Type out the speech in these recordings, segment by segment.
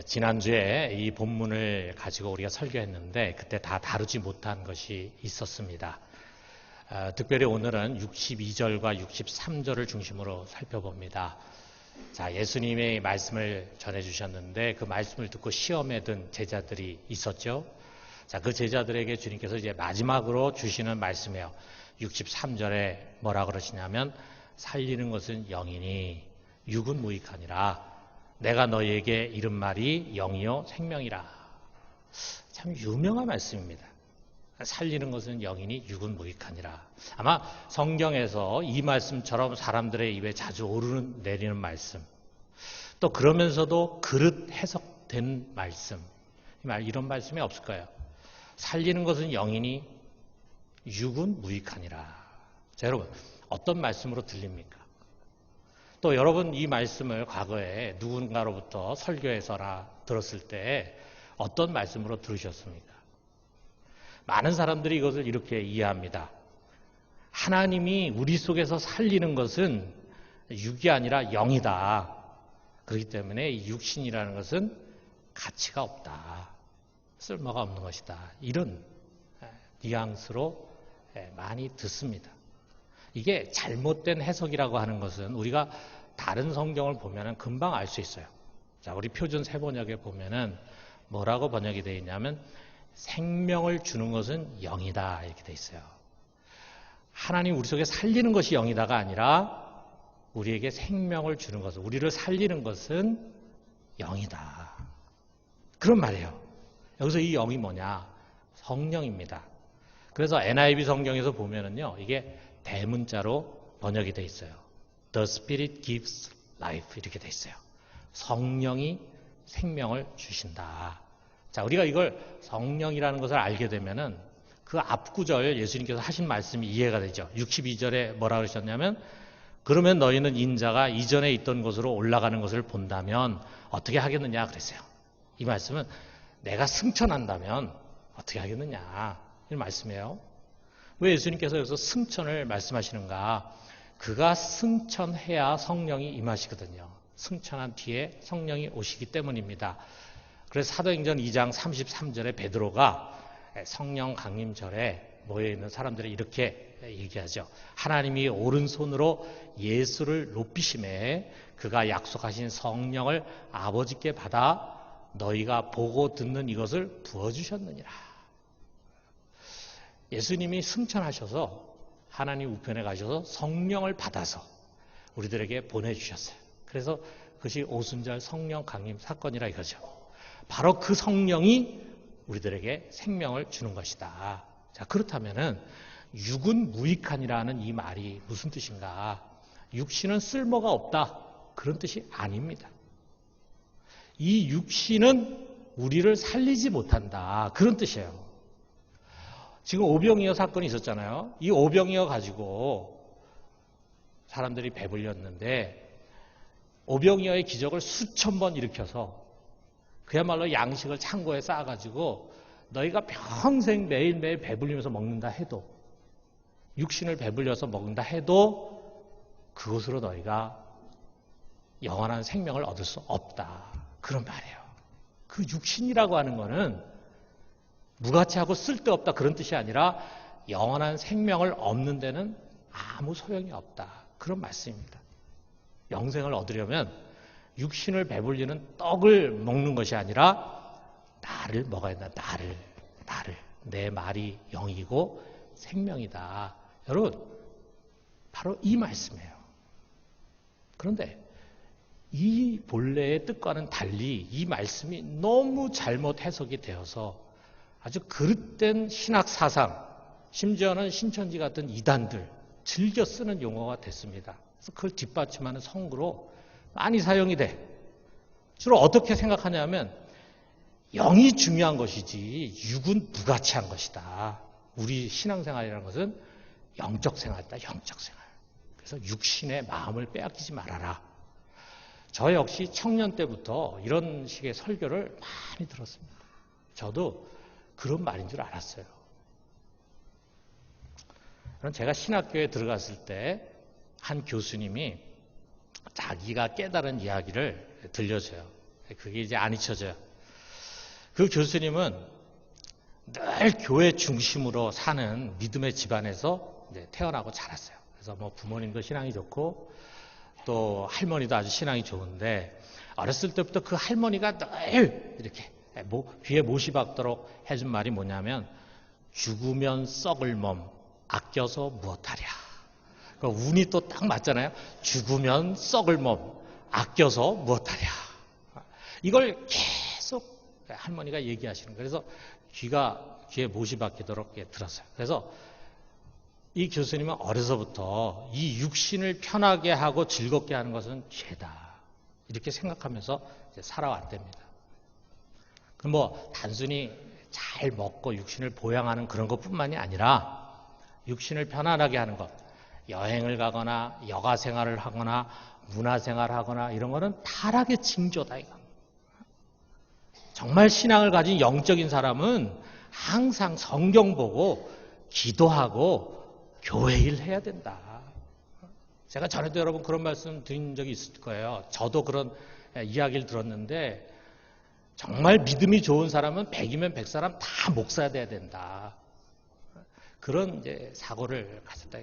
지난주에 이 본문을 가지고 우리가 설교했는데 그때 다 다루지 못한 것이 있었습니다. 특별히 오늘은 62절과 63절을 중심으로 살펴봅니다. 자, 예수님의 말씀을 전해주셨는데 그 말씀을 듣고 시험에 든 제자들이 있었죠. 자, 그 제자들에게 주님께서 이제 마지막으로 주시는 말씀이에요. 63절에 뭐라 그러시냐면 살리는 것은 영이니 육은 무익하니라. 내가 너희에게 이른 말이 영이요 생명이라. 참 유명한 말씀입니다. 살리는 것은 영이니 육은 무익하니라. 아마 성경에서 이 말씀처럼 사람들의 입에 자주 내리는 말씀, 또 그러면서도 그릇 해석된 말씀, 이런 말씀이 없을 거예요. 살리는 것은 영이니 육은 무익하니라. 자, 여러분 어떤 말씀으로 들립니까? 또 여러분 이 말씀을 과거에 누군가로부터 설교에서나 들었을 때 어떤 말씀으로 들으셨습니까? 많은 사람들이 이것을 이렇게 이해합니다. 하나님이 우리 속에서 살리는 것은 육이 아니라 영이다. 그렇기 때문에 이 육신이라는 것은 가치가 없다. 쓸모가 없는 것이다. 이런 뉘앙스로 많이 듣습니다. 이게 잘못된 해석이라고 하는 것은 우리가 다른 성경을 보면 금방 알 수 있어요. 자, 우리 표준 세번역에 보면은 뭐라고 번역이 되어 있냐면 생명을 주는 것은 영이다 이렇게 되어 있어요. 하나님 우리 속에 살리는 것이 영이다가 아니라 우리에게 생명을 주는 것은, 우리를 살리는 것은 영이다. 그런 말이에요. 여기서 이 영이 뭐냐? 성령입니다. 그래서 NIV 성경에서 보면은요, 이게 대문자로 번역이 되어 있어요. The Spirit gives life 이렇게 되어 있어요. 성령이 생명을 주신다. 자, 우리가 이걸 성령이라는 것을 알게 되면은 그 앞구절 예수님께서 하신 말씀이 이해가 되죠. 62절에 뭐라 그러셨냐면 그러면 너희는 인자가 이전에 있던 곳으로 올라가는 것을 본다면 어떻게 하겠느냐 그랬어요. 이 말씀은 내가 승천한다면 어떻게 하겠느냐 이런 말씀이에요. 왜 예수님께서 여기서 승천을 말씀하시는가? 그가 승천해야 성령이 임하시거든요. 승천한 뒤에 성령이 오시기 때문입니다. 그래서 사도행전 2장 33절에 베드로가 성령 강림절에 모여있는 사람들이 이렇게 얘기하죠. 하나님이 오른손으로 예수를 높이심에 그가 약속하신 성령을 아버지께 받아 너희가 보고 듣는 이것을 부어주셨느니라. 예수님이 승천하셔서 하나님 우편에 가셔서 성령을 받아서 우리들에게 보내주셨어요. 그래서 그것이 오순절 성령 강림 사건이라 이거죠. 바로 그 성령이 우리들에게 생명을 주는 것이다. 자, 그렇다면은 육은 무익하니라는 이 말이 무슨 뜻인가? 육신은 쓸모가 없다. 그런 뜻이 아닙니다. 이 육신은 우리를 살리지 못한다. 그런 뜻이에요. 지금 오병이어 사건이 있었잖아요. 이 오병이어 가지고 사람들이 배불렸는데 오병이어의 기적을 수천 번 일으켜서 그야말로 양식을 창고에 쌓아가지고 너희가 평생 매일매일 배불리면서 먹는다 해도, 육신을 배불려서 먹는다 해도 그것으로 너희가 영원한 생명을 얻을 수 없다. 그런 말이에요. 그 육신이라고 하는 거는 무가치하고 쓸데없다 그런 뜻이 아니라 영원한 생명을 얻는 데는 아무 소용이 없다. 그런 말씀입니다. 영생을 얻으려면 육신을 배불리는 떡을 먹는 것이 아니라 나를 먹어야 된다. 나를. 내 말이 영이고 생명이다. 여러분, 바로 이 말씀이에요. 그런데 이 본래의 뜻과는 달리 이 말씀이 너무 잘못 해석이 되어서 아주 그릇된 신학 사상, 심지어는 신천지 같은 이단들 즐겨 쓰는 용어가 됐습니다. 그래서 그걸 뒷받침하는 성구로 많이 사용이 돼. 주로 어떻게 생각하냐면 영이 중요한 것이지 육은 무가치한 것이다. 우리 신앙생활이라는 것은 영적 생활이다. 영적 생활. 그래서 육신의 마음을 빼앗기지 말아라. 저 역시 청년 때부터 이런 식의 설교를 많이 들었습니다. 저도 그런 말인 줄 알았어요. 제가 신학교에 들어갔을 때 한 교수님이 자기가 깨달은 이야기를 들려줘요. 그게 이제 안 잊혀져요. 그 교수님은 늘 교회 중심으로 사는 믿음의 집안에서 이제 태어나고 자랐어요. 그래서 뭐 부모님도 신앙이 좋고 또 할머니도 아주 신앙이 좋은데 어렸을 때부터 그 할머니가 늘 이렇게 귀에 못이 박도록 해준 말이 뭐냐면 죽으면 썩을 몸 아껴서 무엇하랴. 그러니까 운이 또 딱 맞잖아요. 죽으면 썩을 몸 아껴서 무엇하랴. 이걸 계속 할머니가 얘기하시는 거예요. 그래서 귀에 못이 박히도록 들었어요. 그래서 이 교수님은 어려서부터 이 육신을 편하게 하고 즐겁게 하는 것은 죄다. 이렇게 생각하면서 이제 살아왔답니다. 그럼 뭐 단순히 잘 먹고 육신을 보양하는 그런 것뿐만이 아니라 육신을 편안하게 하는 것, 여행을 가거나 여가 생활을 하거나 문화 생활을 하거나 이런 거는 타락의 징조다 이거. 정말 신앙을 가진 영적인 사람은 항상 성경 보고 기도하고 교회 일 해야 된다. 제가 전에도 여러분 그런 말씀 드린 적이 있을 거예요. 저도 그런 이야기를 들었는데 정말 믿음이 좋은 사람은 100이면 100사람 다 목사야 돼야 된다. 그런 이제 사고를 가졌다.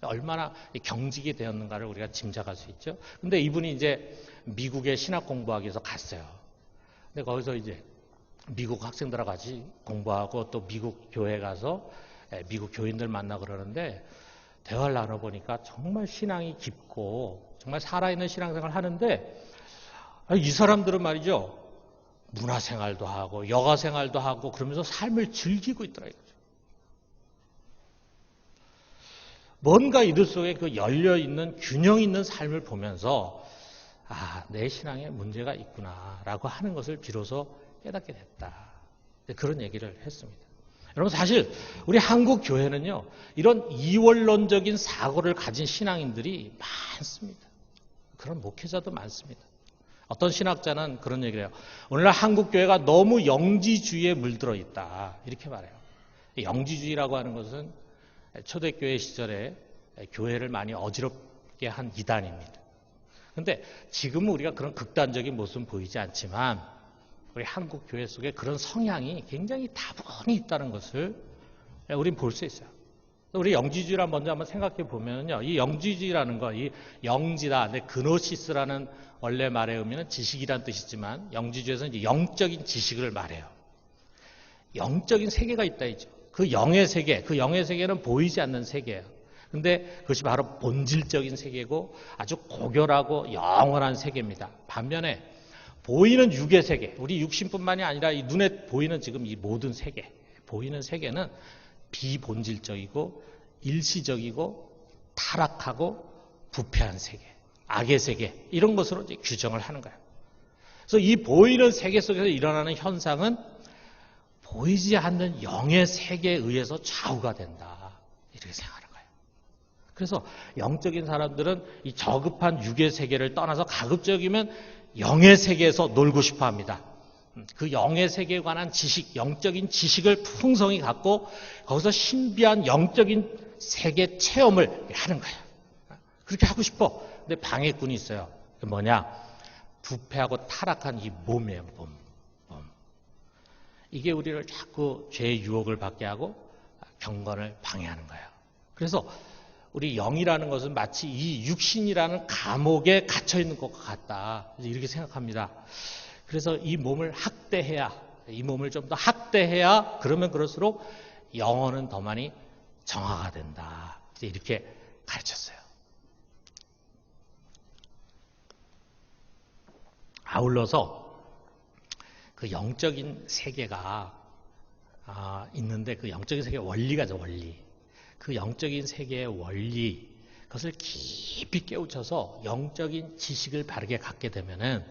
얼마나 경직이 되었는가를 우리가 짐작할 수 있죠. 근데 이분이 이제 미국에 신학 공부하기 위해서 갔어요. 근데 거기서 이제 미국 학생들하고 같이 공부하고 또 미국 교회 가서 미국 교인들 만나고 그러는데 대화를 나눠보니까 정말 신앙이 깊고 정말 살아있는 신앙생활을 하는데 이 사람들은 말이죠. 문화생활도 하고 여가생활도 하고 그러면서 삶을 즐기고 있더라고요. 뭔가 이들 속에 그 열려있는 균형 있는 삶을 보면서 내 신앙에 문제가 있구나라고 하는 것을 비로소 깨닫게 됐다. 그런 얘기를 했습니다. 여러분 사실 우리 한국 교회는요. 이런 이원론적인 사고를 가진 신앙인들이 많습니다. 그런 목회자도 많습니다. 어떤 신학자는 그런 얘기를 해요. 오늘날 한국 교회가 너무 영지주의에 물들어 있다. 이렇게 말해요. 영지주의라고 하는 것은 초대교회 시절에 교회를 많이 어지럽게 한 이단입니다. 그런데 지금은 우리가 그런 극단적인 모습은 보이지 않지만 우리 한국 교회 속에 그런 성향이 굉장히 다분히 있다는 것을 우리는 볼 수 있어요. 우리 영지주의를 먼저 한번 생각해 보면요. 이 영지주의라는 거, 이 영지다. 근데 그노시스라는 원래 말의 의미는 지식이란 뜻이지만 영지주의에서는 이제 영적인 지식을 말해요. 영적인 세계가 있다 이죠. 그 영의 세계, 그 영의 세계는 보이지 않는 세계예요. 근데 그것이 바로 본질적인 세계고 아주 고결하고 영원한 세계입니다. 반면에 보이는 육의 세계, 우리 육신뿐만이 아니라 이 눈에 보이는 지금 이 모든 세계, 보이는 세계는 비본질적이고 일시적이고 타락하고 부패한 세계, 악의 세계 이런 것으로 이제 규정을 하는 거예요. 그래서 이 보이는 세계 속에서 일어나는 현상은 보이지 않는 영의 세계에 의해서 좌우가 된다. 이렇게 생각하는 거예요. 그래서 영적인 사람들은 이 저급한 육의 세계를 떠나서 가급적이면 영의 세계에서 놀고 싶어 합니다. 그 영의 세계에 관한 지식, 영적인 지식을 풍성히 갖고 거기서 신비한 영적인 세계 체험을 하는 거예요. 그렇게 하고 싶어. 근데 방해꾼이 있어요. 그게 뭐냐? 부패하고 타락한 이 몸이에요, 몸. 이게 우리를 자꾸 죄의 유혹을 받게 하고 경건을 방해하는 거예요. 그래서 우리 영이라는 것은 마치 이 육신이라는 감옥에 갇혀 있는 것과 같다. 이렇게 생각합니다. 그래서 이 몸을 학대해야, 이 몸을 좀 더 학대해야 그러면 그럴수록 영혼은 더 많이 정화가 된다. 이렇게 가르쳤어요. 아울러서 그 영적인 세계가 있는데 그 영적인 세계의 원리가죠, 원리. 그 영적인 세계의 원리, 그것을 깊이 깨우쳐서 영적인 지식을 바르게 갖게 되면은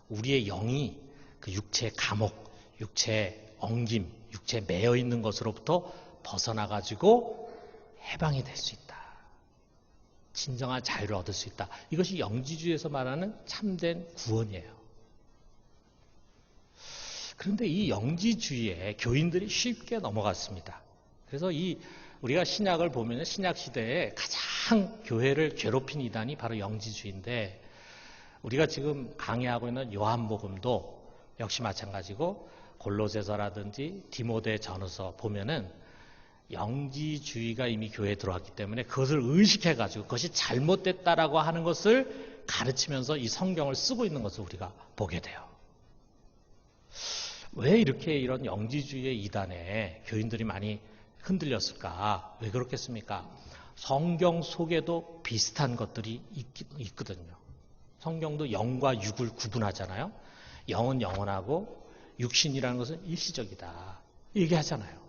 우리의 영이 그 육체의 감옥, 육체의 엉김, 육체에 매여 있는 것으로부터 벗어나가지고 해방이 될 수 있다. 진정한 자유를 얻을 수 있다. 이것이 영지주의에서 말하는 참된 구원이에요. 그런데 이 영지주의에 교인들이 쉽게 넘어갔습니다. 그래서 우리가 신약을 보면 신약 시대에 가장 교회를 괴롭힌 이단이 바로 영지주의인데 우리가 지금 강의하고 있는 요한복음도 역시 마찬가지고 골로새서라든지 디모데 전후서 보면은 영지주의가 이미 교회에 들어왔기 때문에 그것을 의식해가지고 그것이 잘못됐다라고 하는 것을 가르치면서 이 성경을 쓰고 있는 것을 우리가 보게 돼요. 왜 이렇게 이런 영지주의의 이단에 교인들이 많이 흔들렸을까? 왜 그렇겠습니까? 성경 속에도 비슷한 것들이 있거든요. 성경도 영과 육을 구분하잖아요. 영은 영원하고 육신이라는 것은 일시적이다. 얘기하잖아요.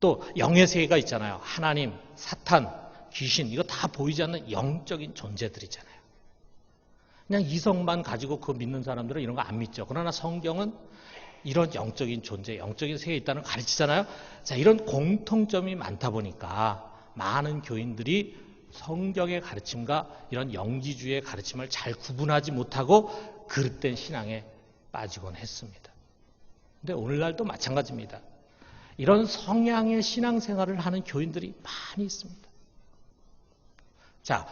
또 영의 세계가 있잖아요. 하나님, 사탄, 귀신 이거 다 보이지 않는 영적인 존재들이잖아요. 그냥 이성만 가지고 그거 믿는 사람들은 이런 거 안 믿죠. 그러나 성경은 이런 영적인 존재, 영적인 세계에 있다는 걸 가르치잖아요. 자, 이런 공통점이 많다 보니까 많은 교인들이 성경의 가르침과 이런 영지주의의 가르침을 잘 구분하지 못하고 그릇된 신앙에 빠지곤 했습니다. 근데 오늘날도 마찬가지입니다. 이런 성향의 신앙생활을 하는 교인들이 많이 있습니다. 자,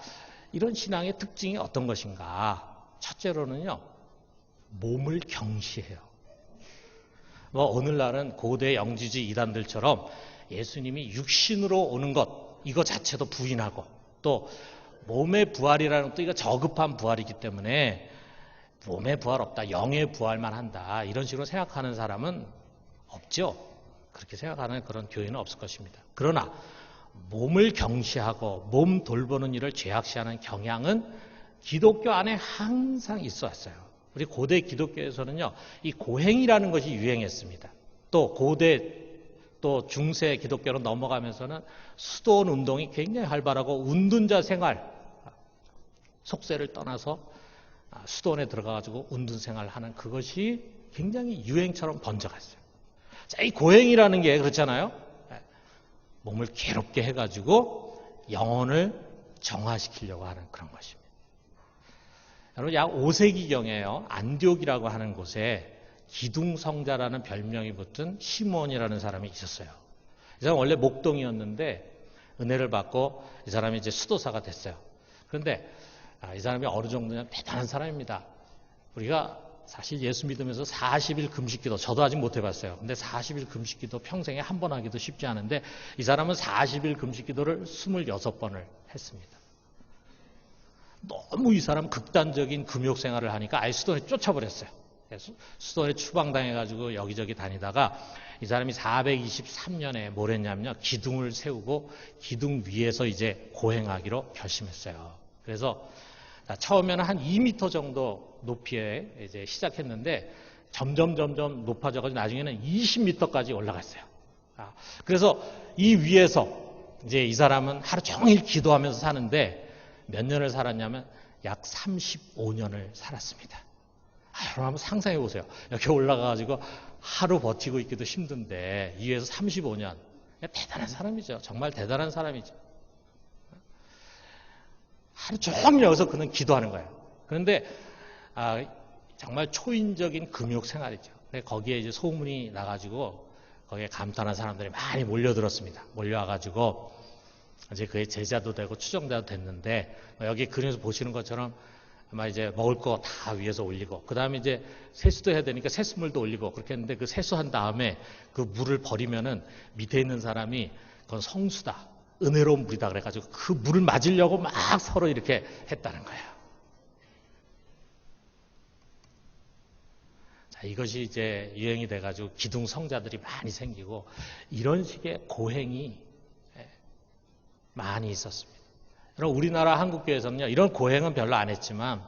이런 신앙의 특징이 어떤 것인가? 첫째로는요, 몸을 경시해요. 오늘날은 고대 영지주의 이단들처럼 예수님이 육신으로 오는 것, 이거 자체도 부인하고 또 몸의 부활이라는 것도 이거 저급한 부활이기 때문에 몸의 부활 없다, 영의 부활만 한다 이런 식으로 생각하는 사람은 없죠. 그렇게 생각하는 그런 교회는 없을 것입니다. 그러나 몸을 경시하고 몸 돌보는 일을 죄악시하는 경향은 기독교 안에 항상 있어 왔어요. 우리 고대 기독교에서는요, 이 고행이라는 것이 유행했습니다. 또 고대 또 중세 기독교로 넘어가면서는 수도원 운동이 굉장히 활발하고 운둔자 생활, 속세를 떠나서 수도원에 들어가가지고 운둔 생활하는 그것이 굉장히 유행처럼 번져갔어요. 자, 이 고행이라는 게 그렇잖아요. 몸을 괴롭게 해가지고 영혼을 정화시키려고 하는 그런 것입니다. 여러분, 약 5세기경에요. 안디옥이라고 하는 곳에 기둥성자라는 별명이 붙은 시몬이라는 사람이 있었어요. 이 사람은 원래 목동이었는데 은혜를 받고 이 사람이 이제 수도사가 됐어요. 그런데 이 사람이 어느 정도냐면 대단한 사람입니다. 우리가 사실 예수 믿으면서 40일 금식기도 저도 아직 못 해봤어요. 근데 40일 금식기도 평생에 한 번 하기도 쉽지 않은데 이 사람은 40일 금식기도를 26번을 했습니다. 너무 이 사람 극단적인 금욕생활을 하니까 아예 수도원에 쫓아버렸어요. 수도원에 추방당해가지고 여기저기 다니다가 이 사람이 423년에 뭘 했냐면요, 기둥을 세우고 기둥 위에서 이제 고행하기로 결심했어요. 그래서 처음에는 한 2m 정도 높이에 이제 시작했는데 점점 높아져가지고 나중에는 20m까지 올라갔어요. 그래서 이 위에서 이제 이 사람은 하루 종일 기도하면서 사는데 몇 년을 살았냐면 약 35년을 살았습니다. 여러분 한번 상상해 보세요. 이렇게 올라가가지고 하루 버티고 있기도 힘든데 이 위에서 35년. 대단한 사람이죠. 정말 대단한 사람이죠. 하루 종일 여기서 그는 기도하는 거예요. 그런데 정말 초인적인 금욕 생활이죠. 거기에 이제 소문이 나가지고 거기에 감탄한 사람들이 많이 몰려들었습니다. 몰려와가지고 이제 그의 제자도 되고 추종자도 됐는데 여기 그림에서 보시는 것처럼 아마 이제 먹을 거 다 위에서 올리고 그 다음에 이제 세수도 해야 되니까 세수물도 올리고 그렇게 했는데 그 세수한 다음에 그 물을 버리면은 밑에 있는 사람이 그건 성수다, 은혜로운 물이다 그래가지고 그 물을 맞으려고 막 서로 이렇게 했다는 거예요. 자, 이것이 이제 유행이 돼가지고 기둥 성자들이 많이 생기고 이런 식의 고행이 많이 있었습니다. 여러분, 우리나라 한국교회에서는요, 이런 고행은 별로 안 했지만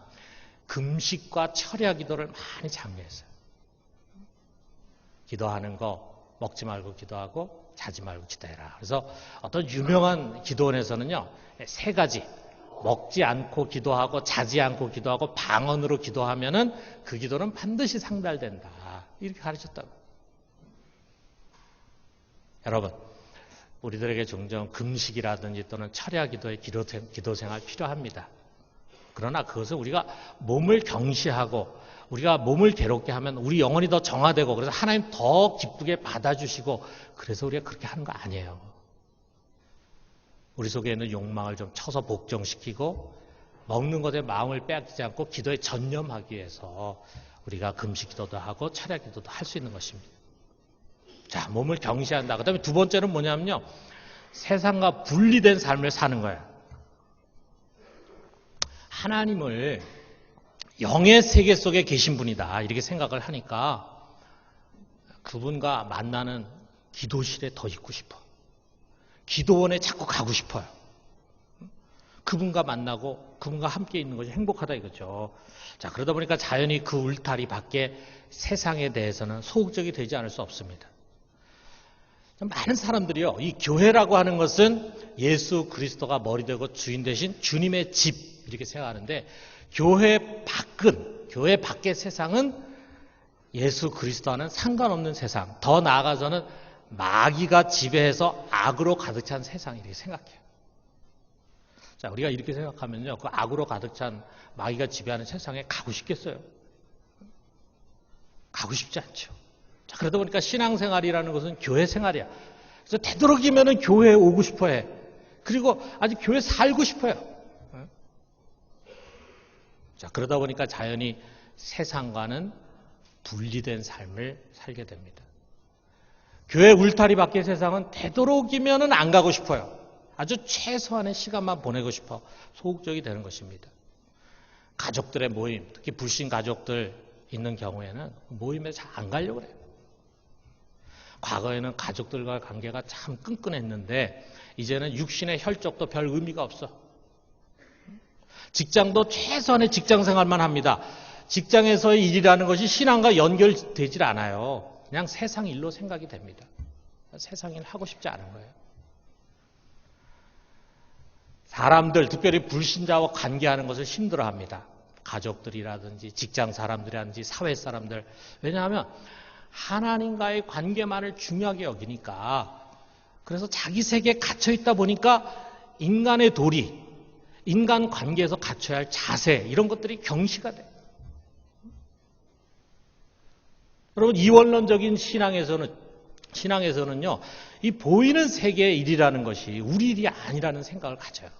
금식과 철야 기도를 많이 장려했어요. 기도하는 거 먹지 말고 기도하고 자지 말고 기도해라. 그래서 어떤 유명한 기도원에서는요, 3가지 먹지 않고 기도하고 자지 않고 기도하고 방언으로 기도하면은 그 기도는 반드시 상달된다. 이렇게 가르쳤다고. 여러분, 우리들에게 종종 금식이라든지 또는 철야 기도의 기도 생활 필요합니다. 그러나 그것은 우리가 몸을 경시하고 우리가 몸을 괴롭게 하면 우리 영혼이 더 정화되고 그래서 하나님 더 기쁘게 받아주시고 그래서 우리가 그렇게 하는 거 아니에요. 우리 속에 있는 욕망을 좀 쳐서 복종시키고 먹는 것에 마음을 빼앗기지 않고 기도에 전념하기 위해서 우리가 금식 기도도 하고 철야 기도도 할 수 있는 것입니다. 자, 몸을 경시한다. 그 다음에 두 번째는 뭐냐면요. 세상과 분리된 삶을 사는 거예요. 하나님을 영의 세계 속에 계신 분이다. 이렇게 생각을 하니까 그분과 만나는 기도실에 더 있고 싶어. 기도원에 자꾸 가고 싶어요. 그분과 만나고 그분과 함께 있는 것이 행복하다 이거죠. 자, 그러다 보니까 자연히 그 울타리 밖에 세상에 대해서는 소극적이 되지 않을 수 없습니다. 많은 사람들이요, 이 교회라고 하는 것은 예수 그리스도가 머리 되고 주인 되신 주님의 집 이렇게 생각하는데 교회 밖의 세상은 예수 그리스도와는 상관없는 세상, 더 나아가서는 마귀가 지배해서 악으로 가득 찬 세상 이렇게 생각해요. 자, 우리가 이렇게 생각하면요, 그 악으로 가득 찬 마귀가 지배하는 세상에 가고 싶겠어요? 가고 싶지 않죠. 자, 그러다 보니까 신앙생활이라는 것은 교회 생활이야. 그래서 되도록이면은 교회에 오고 싶어 해. 그리고 아주 교회 살고 싶어요. 자, 그러다 보니까 자연히 세상과는 분리된 삶을 살게 됩니다. 교회 울타리 밖의 세상은 되도록이면은 안 가고 싶어요. 아주 최소한의 시간만 보내고 싶어 소극적이 되는 것입니다. 가족들의 모임, 특히 불신 가족들 있는 경우에는 모임에 잘 안 가려고 그래요. 과거에는 가족들과 관계가 참 끈끈했는데 이제는 육신의 혈족도 별 의미가 없어. 직장도 최소한의 직장 생활만 합니다. 직장에서의 일이라는 것이 신앙과 연결되질 않아요. 그냥 세상 일로 생각이 됩니다. 세상 일 하고 싶지 않은 거예요. 사람들, 특별히 불신자와 관계하는 것을 힘들어합니다. 가족들이라든지 직장 사람들이라든지 사회 사람들. 왜냐하면 하나님과의 관계만을 중요하게 여기니까, 그래서 자기 세계에 갇혀 있다 보니까 인간의 도리, 인간 관계에서 갖춰야 할 자세 이런 것들이 경시가 돼요. 여러분, 이원론적인 신앙에서는요, 이 보이는 세계의 일이라는 것이 우리 일이 아니라는 생각을 가져요.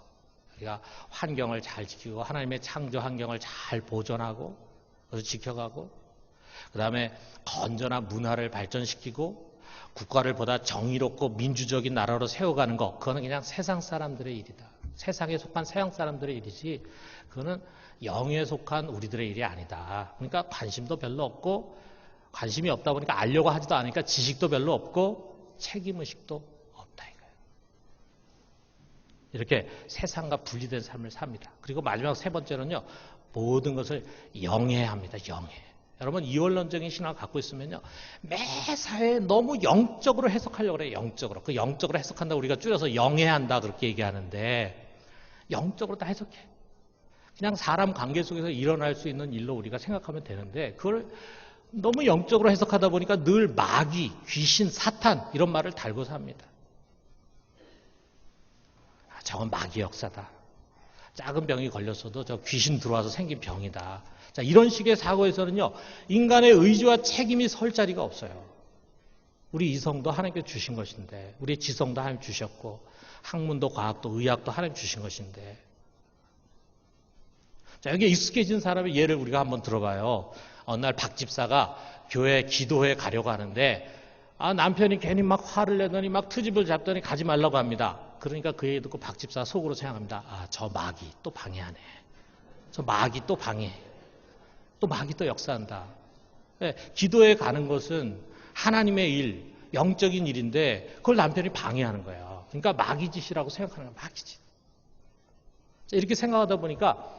우리가 환경을 잘 지키고 하나님의 창조 환경을 잘 보존하고 그래서 지켜가고, 그 다음에 건전한 문화를 발전시키고 국가를 보다 정의롭고 민주적인 나라로 세워가는 것, 그거는 그냥 세상 사람들의 일이다. 세상에 속한 서양 사람들의 일이지 그거는 영에 속한 우리들의 일이 아니다. 그러니까 관심도 별로 없고, 관심이 없다 보니까 알려고 하지도 않으니까 지식도 별로 없고 책임의식도 없다 이거예요. 이렇게 세상과 분리된 삶을 삽니다. 그리고 마지막 세 번째는요, 모든 것을 영해합니다. 영해. 여러분, 이원론적인 신앙을 갖고 있으면요, 매사에 너무 영적으로 해석하려고 그래요. 영적으로. 그 영적으로 해석한다고 우리가 줄여서 영해한다 그렇게 얘기하는데, 영적으로 다 해석해. 그냥 사람 관계 속에서 일어날 수 있는 일로 우리가 생각하면 되는데, 그걸 너무 영적으로 해석하다 보니까 늘 마귀, 귀신, 사탄 이런 말을 달고 삽니다. 저건 마귀 역사다. 작은 병이 걸렸어도 저 귀신 들어와서 생긴 병이다. 자, 이런 식의 사고에서는요, 인간의 의지와 책임이 설 자리가 없어요. 우리 이성도 하나님께서 주신 것인데, 우리 지성도 하나님 주셨고, 학문도 과학도 의학도 하나님 주신 것인데. 자, 여기에 익숙해진 사람의 예를 우리가 한번 들어봐요. 어느 날 박 집사가 교회 기도회에 가려고 하는데, 남편이 괜히 막 화를 내더니 막 트집을 잡더니 가지 말라고 합니다. 그러니까 그 얘기 듣고 박 집사가 속으로 생각합니다. 저 마귀 또 방해하네. 저 마귀 또 방해해. 또 마귀 또 역사한다. 네, 기도에 가는 것은 하나님의 일, 영적인 일인데 그걸 남편이 방해하는 거예요. 그러니까 마귀 짓이라고 생각하는 거예요. 마귀 짓. 이렇게 생각하다 보니까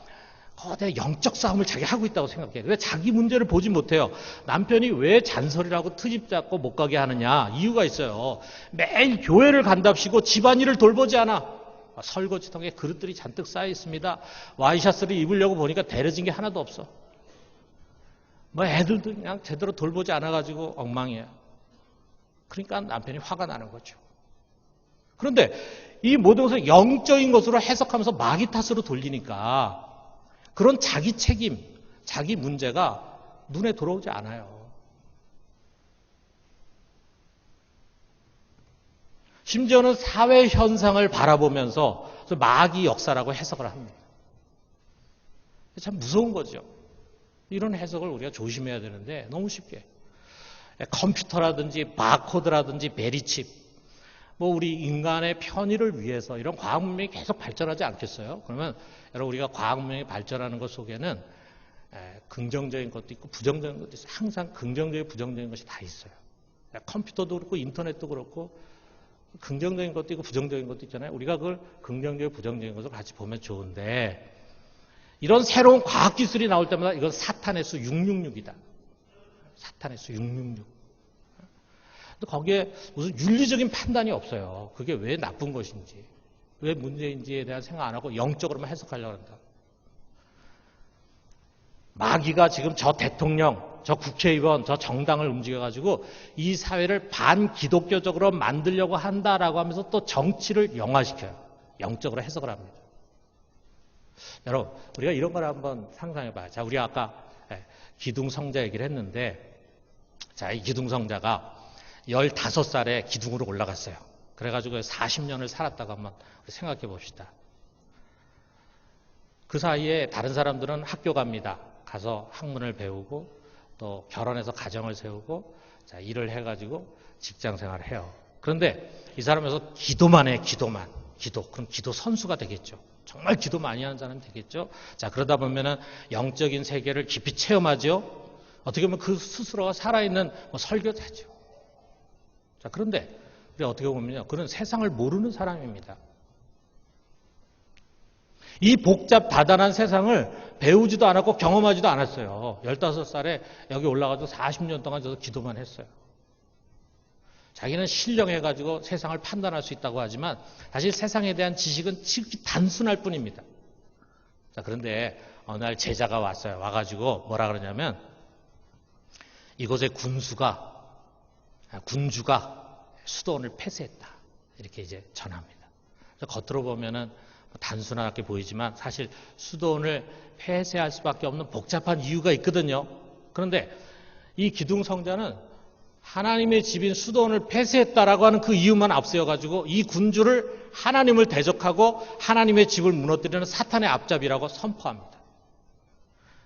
거대 영적 싸움을 자기 하고 있다고 생각해요. 왜 자기 문제를 보지 못해요. 남편이 왜 잔소리라고 트집 잡고 못 가게 하느냐. 이유가 있어요. 매일 교회를 간답시고 집안일을 돌보지 않아. 설거지통에 그릇들이 잔뜩 쌓여 있습니다. 와이셔츠를 입으려고 보니까 데려진 게 하나도 없어. 애들도 그냥 제대로 돌보지 않아가지고 엉망이에요. 그러니까 남편이 화가 나는 거죠. 그런데 이 모든 것을 영적인 것으로 해석하면서 마귀 탓으로 돌리니까 그런 자기 책임, 자기 문제가 눈에 들어오지 않아요. 심지어는 사회 현상을 바라보면서 마귀 역사라고 해석을 합니다. 참 무서운 거죠. 이런 해석을 우리가 조심해야 되는데 너무 쉽게 컴퓨터라든지 바코드라든지 베리칩, 뭐 우리 인간의 편의를 위해서 이런 과학 문명이 계속 발전하지 않겠어요? 그러면 여러분 우리가 과학 문명이 발전하는 것 속에는 긍정적인 것도 있고 부정적인 것도 있어요. 항상 긍정적이고 부정적인 것이 다 있어요. 컴퓨터도 그렇고 인터넷도 그렇고 긍정적인 것도 있고 부정적인 것도 있잖아요. 우리가 그걸 긍정적이고 부정적인 것을 같이 보면 좋은데 이런 새로운 과학기술이 나올 때마다 이건 사탄의 수 666이다. 사탄의 수 666. 근데 거기에 무슨 윤리적인 판단이 없어요. 그게 왜 나쁜 것인지, 왜 문제인지에 대한 생각 안 하고 영적으로만 해석하려고 한다. 마귀가 지금 저 대통령, 저 국회의원, 저 정당을 움직여가지고 이 사회를 반기독교적으로 만들려고 한다라고 하면서 또 정치를 영화시켜요. 영적으로 해석을 합니다. 여러분, 우리가 이런 걸 한번 상상해봐요. 자, 우리가 아까 기둥성자 얘기를 했는데, 자, 이 기둥성자가 15살에 기둥으로 올라갔어요. 그래가지고 40년을 살았다고 한번 생각해 봅시다. 그 사이에 다른 사람들은 학교 갑니다. 가서 학문을 배우고 또 결혼해서 가정을 세우고 자, 일을 해가지고 직장 생활을 해요. 그런데 이 사람에서 기도만 해, 기도만. 그럼 기도 선수가 되겠죠. 정말 기도 많이 하는 사람이 되겠죠. 자, 그러다 보면은 영적인 세계를 깊이 체험하죠. 어떻게 보면 그 스스로가 살아있는 설교자죠. 자, 그런데 우리 어떻게 보면요. 그는 세상을 모르는 사람입니다. 이 복잡 다단한 세상을 배우지도 않았고 경험하지도 않았어요. 15살에 여기 올라가서 40년 동안 저도 기도만 했어요. 자기는 신령해가지고 세상을 판단할 수 있다고 하지만 사실 세상에 대한 지식은 지극히 단순할 뿐입니다. 자, 그런데 어느 날 제자가 왔어요. 와가지고 뭐라 그러냐면 이곳의 군주가 수도원을 폐쇄했다. 이렇게 이제 전합니다. 겉으로 보면은 단순하게 보이지만 사실 수도원을 폐쇄할 수밖에 없는 복잡한 이유가 있거든요. 그런데 이 기둥성자는 하나님의 집인 수도원을 폐쇄했다라고 하는 그 이유만 앞세워가지고 이 군주를 하나님을 대적하고 하나님의 집을 무너뜨리는 사탄의 앞잡이라고 선포합니다.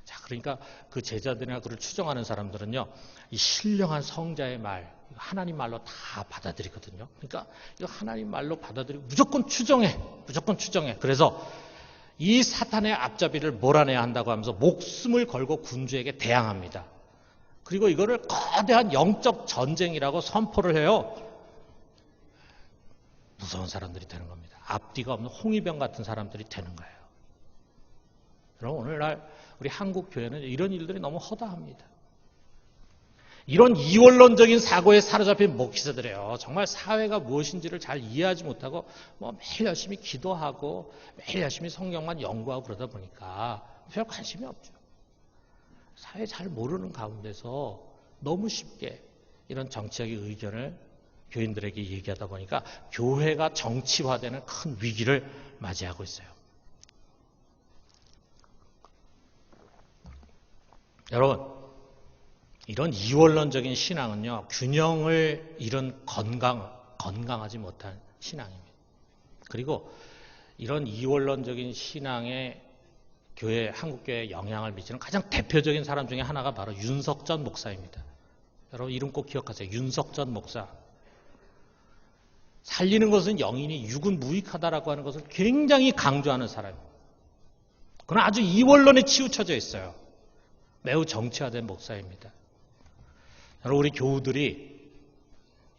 자, 그러니까 그 제자들이나 그를 추종하는 사람들은요, 이 신령한 성자의 말, 하나님 말로 다 받아들이거든요. 그러니까 이거 하나님 말로 받아들이고 무조건 추정해. 그래서 이 사탄의 앞잡이를 몰아내야 한다고 하면서 목숨을 걸고 군주에게 대항합니다. 그리고 이거를 거대한 영적 전쟁이라고 선포를 해요. 무서운 사람들이 되는 겁니다. 앞뒤가 없는 홍위병 같은 사람들이 되는 거예요. 여러분, 오늘날 우리 한국 교회는 이런 일들이 너무 허다합니다. 이런 이원론적인 사고에 사로잡힌 목회자들이에요. 정말 사회가 무엇인지를 잘 이해하지 못하고 매일 열심히 기도하고 매일 열심히 성경만 연구하고 그러다 보니까 별 관심이 없죠. 사회 잘 모르는 가운데서 너무 쉽게 이런 정치적인 의견을 교인들에게 얘기하다 보니까 교회가 정치화되는 큰 위기를 맞이하고 있어요. 여러분, 이런 이원론적인 신앙은요, 균형을 잃은 건강하지 못한 신앙입니다. 그리고 이런 이원론적인 신앙에 한국교회에 영향을 미치는 가장 대표적인 사람 중에 하나가 바로 윤석전 목사입니다. 여러분 이름 꼭 기억하세요. 윤석전 목사. 살리는 것은 영이니 육은 무익하다라고 하는 것을 굉장히 강조하는 사람입니다. 그는 아주 이원론에 치우쳐져 있어요. 매우 정치화된 목사입니다. 여러분 우리 교우들이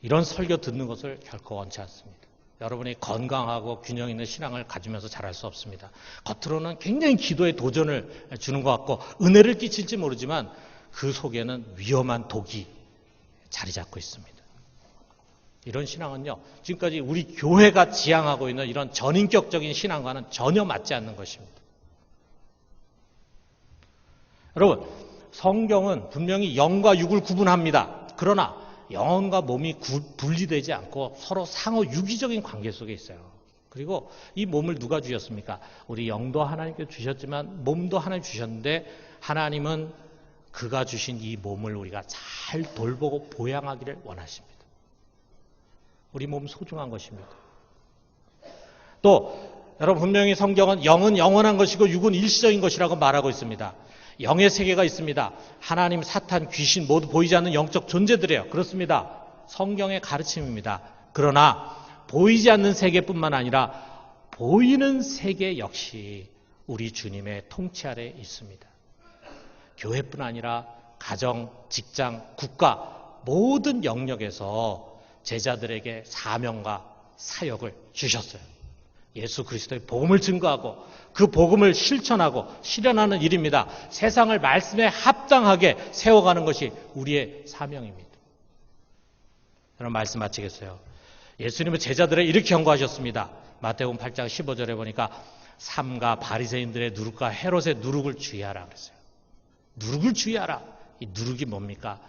이런 설교 듣는 것을 결코 원치 않습니다. 여러분이 건강하고 균형 있는 신앙을 가지면서 잘할 수 없습니다. 겉으로는 굉장히 기도에 도전을 주는 것 같고 은혜를 끼칠지 모르지만 그 속에는 위험한 독이 자리 잡고 있습니다. 이런 신앙은요, 지금까지 우리 교회가 지향하고 있는 이런 전인격적인 신앙과는 전혀 맞지 않는 것입니다. 여러분, 성경은 분명히 영과 육을 구분합니다. 그러나 영혼과 몸이 분리되지 않고 서로 상호 유기적인 관계 속에 있어요. 그리고 이 몸을 누가 주셨습니까? 우리 영도 하나님께 주셨지만 몸도 하나님 주셨는데 하나님은 그가 주신 이 몸을 우리가 잘 돌보고 보양하기를 원하십니다. 우리 몸 소중한 것입니다. 또 여러분 분명히 성경은 영은 영원한 것이고 육은 일시적인 것이라고 말하고 있습니다. 영의 세계가 있습니다. 하나님, 사탄, 귀신 모두 보이지 않는 영적 존재들이에요. 그렇습니다. 성경의 가르침입니다. 그러나 보이지 않는 세계뿐만 아니라 보이는 세계 역시 우리 주님의 통치 아래에 있습니다. 교회뿐 아니라 가정, 직장, 국가 모든 영역에서 제자들에게 사명과 사역을 주셨어요. 예수 그리스도의 복음을 증거하고 그 복음을 실천하고 실현하는 일입니다. 세상을 말씀에 합당하게 세워가는 것이 우리의 사명입니다. 여러분 말씀 마치겠어요. 예수님은 제자들을 이렇게 경고하셨습니다. 마태복음 8장 15절에 보니까 삼가 바리새인들의 누룩과 헤롯의 누룩을 주의하라 그랬어요. 누룩을 주의하라. 이 누룩이 뭡니까?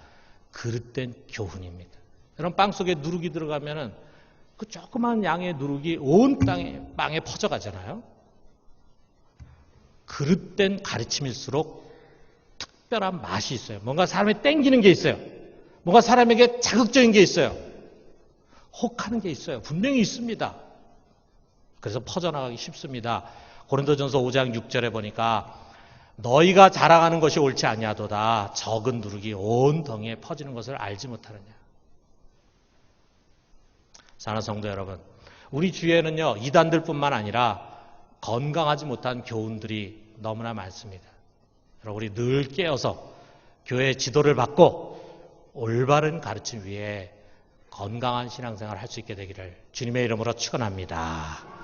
그릇된 교훈입니다. 여러분 빵 속에 누룩이 들어가면은 그 조그만 양의 누룩이 온 빵에 퍼져가잖아요. 그릇된 가르침일수록 특별한 맛이 있어요. 뭔가 사람에 땡기는 게 있어요. 뭔가 사람에게 자극적인 게 있어요. 혹하는 게 있어요. 분명히 있습니다. 그래서 퍼져나가기 쉽습니다. 고린도전서 5장 6절에 보니까 너희가 자랑하는 것이 옳지 아니하도다. 적은 누룩이 온 덩이에 퍼지는 것을 알지 못하느냐. 사랑하는 성도 여러분, 우리 주위에는요 이단들뿐만 아니라 건강하지 못한 교훈들이 너무나 많습니다. 여러분 우리 늘 깨어서 교회 지도를 받고 올바른 가르침 위에 건강한 신앙생활을 할 수 있게 되기를 주님의 이름으로 축원합니다.